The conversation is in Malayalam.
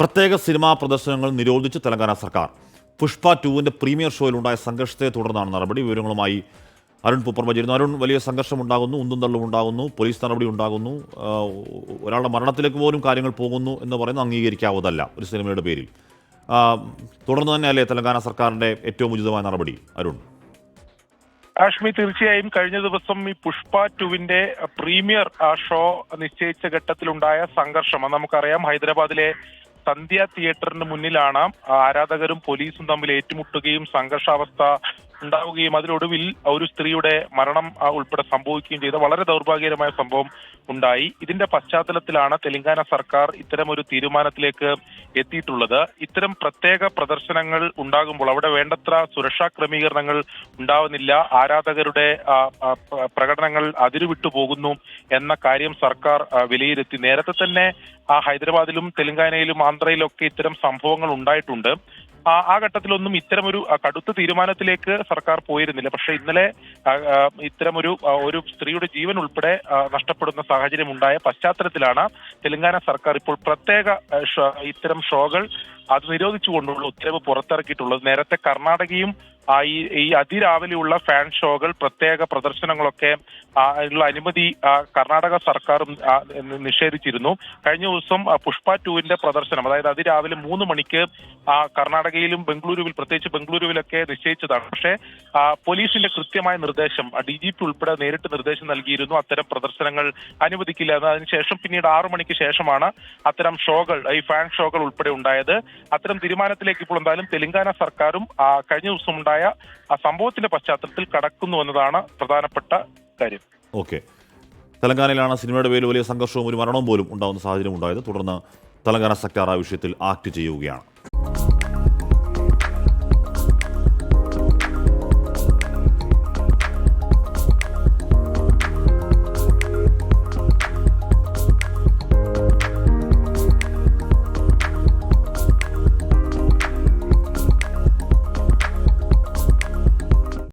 പ്രത്യേക സിനിമാ പ്രദർശനങ്ങൾ നിരോധിച്ച് തെലങ്കാന സർക്കാർ. പുഷ്പ 2-ന്റെ പ്രീമിയർ ഷോയിലുണ്ടായ സംഘർഷത്തെ തുടർന്നാണ് നടപടി. വിവരങ്ങളുമായി അരുൺ പൂപ്പർമ ചേരുന്നു. അരുൺ, വലിയ സംഘർഷം ഉണ്ടാകുന്നു, ഉന്തും തള്ളും ഉണ്ടാകുന്നു, പോലീസ് നടപടി ഉണ്ടാകുന്നു, ഒരാളുടെ മരണത്തിലേക്ക് പോലും കാര്യങ്ങൾ പോകുന്നു എന്ന് പറയുന്നത് അംഗീകരിക്കാവതല്ല ഒരു സിനിമയുടെ പേരിൽ. തുടർന്ന് തന്നെയല്ലേ തെലങ്കാന സർക്കാരിൻ്റെ ഏറ്റവും ഉചിതമായ നടപടി? അരുൺ. ആഷ്മി, തീർച്ചയായും കഴിഞ്ഞ ദിവസം ഈ പുഷ്പ 2-ന്റെ പ്രീമിയർ ഷോ നിശ്ചയിച്ച ഘട്ടത്തിലുണ്ടായ സംഘർഷം നമുക്കറിയാം. ഹൈദരാബാദിലെ സന്ധ്യ തിയേറ്ററിന് മുന്നിലാണ് ആരാധകരും പോലീസും തമ്മിൽ ഏറ്റുമുട്ടുകയും സംഘർഷാവസ്ഥ ഉണ്ടാവുകയും അതിലൊടുവിൽ ഒരു സ്ത്രീയുടെ മരണം ഉൾപ്പെടെ സംഭവിക്കുകയും ചെയ്ത വളരെ ദൗർഭാഗ്യകരമായ സംഭവം ഉണ്ടായി. ഇതിന്റെ പശ്ചാത്തലത്തിലാണ് തെലങ്കാന സർക്കാർ ഇത്തരമൊരു തീരുമാനത്തിലേക്ക് എത്തിയിട്ടുള്ളത്. ഇത്തരം പ്രത്യേക പ്രദർശനങ്ങൾ ഉണ്ടാകുമ്പോൾ അവിടെ വേണ്ടത്ര സുരക്ഷാ ക്രമീകരണങ്ങൾ ഉണ്ടാവുന്നില്ല, ആരാധകരുടെ പ്രകടനങ്ങൾ അതിരുവിട്ടു പോകുന്നു എന്ന കാര്യം സർക്കാർ വിലയിരുത്തി. നേരത്തെ തന്നെ ഹൈദരാബാദിലും തെലങ്കാനയിലും ആന്ധ്രയിലൊക്കെ ഇത്തരം സംഭവങ്ങൾ ഉണ്ടായിട്ടുണ്ട്. ആ ഘട്ടത്തിലൊന്നും ഇത്തരമൊരു കടുത്ത തീരുമാനത്തിലേക്ക് സർക്കാർ പോയിരുന്നില്ല. പക്ഷെ ഇന്നലെ ഒരു സ്ത്രീയുടെ ജീവൻ ഉൾപ്പെടെ നഷ്ടപ്പെടുന്ന സാഹചര്യം ഉണ്ടായ പശ്ചാത്തലത്തിലാണ് തെലങ്കാന സർക്കാർ ഇപ്പോൾ പ്രത്യേക ഇത്തരം ഷോകൾ അത് നിരോധിച്ചുകൊണ്ടുള്ള ഉത്തരവ് പുറത്തിറക്കിയിട്ടുള്ളത്. നേരത്തെ കർണാടകയും ഈ അതിരാവിലെയുള്ള ഫാൻ ഷോകൾ, പ്രത്യേക പ്രദർശനങ്ങളൊക്കെ ഉള്ള അനുമതി കർണാടക സർക്കാരും നിഷേധിച്ചിരുന്നു. കഴിഞ്ഞ ദിവസം പുഷ്പ 2-ന്റെ പ്രദർശനം, അതായത് അതിരാവിലെ 3 മണിക്ക് കർണാടകയിലും ബംഗളൂരുവിൽ, പ്രത്യേകിച്ച് ബംഗളൂരുവിലൊക്കെ നിശ്ചയിച്ചതാണ്. പക്ഷേ പോലീസിന്റെ കൃത്യമായ നിർദ്ദേശം, DGP ഉൾപ്പെടെ നേരിട്ട് നിർദ്ദേശം നൽകിയിരുന്നു അത്തരം പ്രദർശനങ്ങൾ അനുവദിക്കില്ല എന്ന്. അതിനുശേഷം പിന്നീട് 6 മണിക്ക് ശേഷമാണ് അത്തരം ഷോകൾ, ഈ ഫാൻ ഷോകൾ ഉൾപ്പെടെ ഉണ്ടായത്. അത്തരം തീരുമാനത്തിലേക്ക് ഇപ്പോൾ എന്തായാലും തെലങ്കാന സർക്കാരും കഴിഞ്ഞ ദിവസം ഉണ്ടായ ആ സംഭവത്തിന്റെ പശ്ചാത്തലത്തിൽ കടക്കുന്നു എന്നതാണ് പ്രധാനപ്പെട്ട കാര്യം. ഓക്കെ. തെലങ്കാനയിലാണ് സിനിമയുടെ പേരിൽ വലിയ സംഘർഷവും ഒരു മരണവും പോലും ഉണ്ടാകുന്ന സാഹചര്യം ഉണ്ടായത്. തുടർന്ന് തെലങ്കാന സർക്കാർ ആ വിഷയത്തിൽ ആക്ട് ചെയ്യുകയാണ്.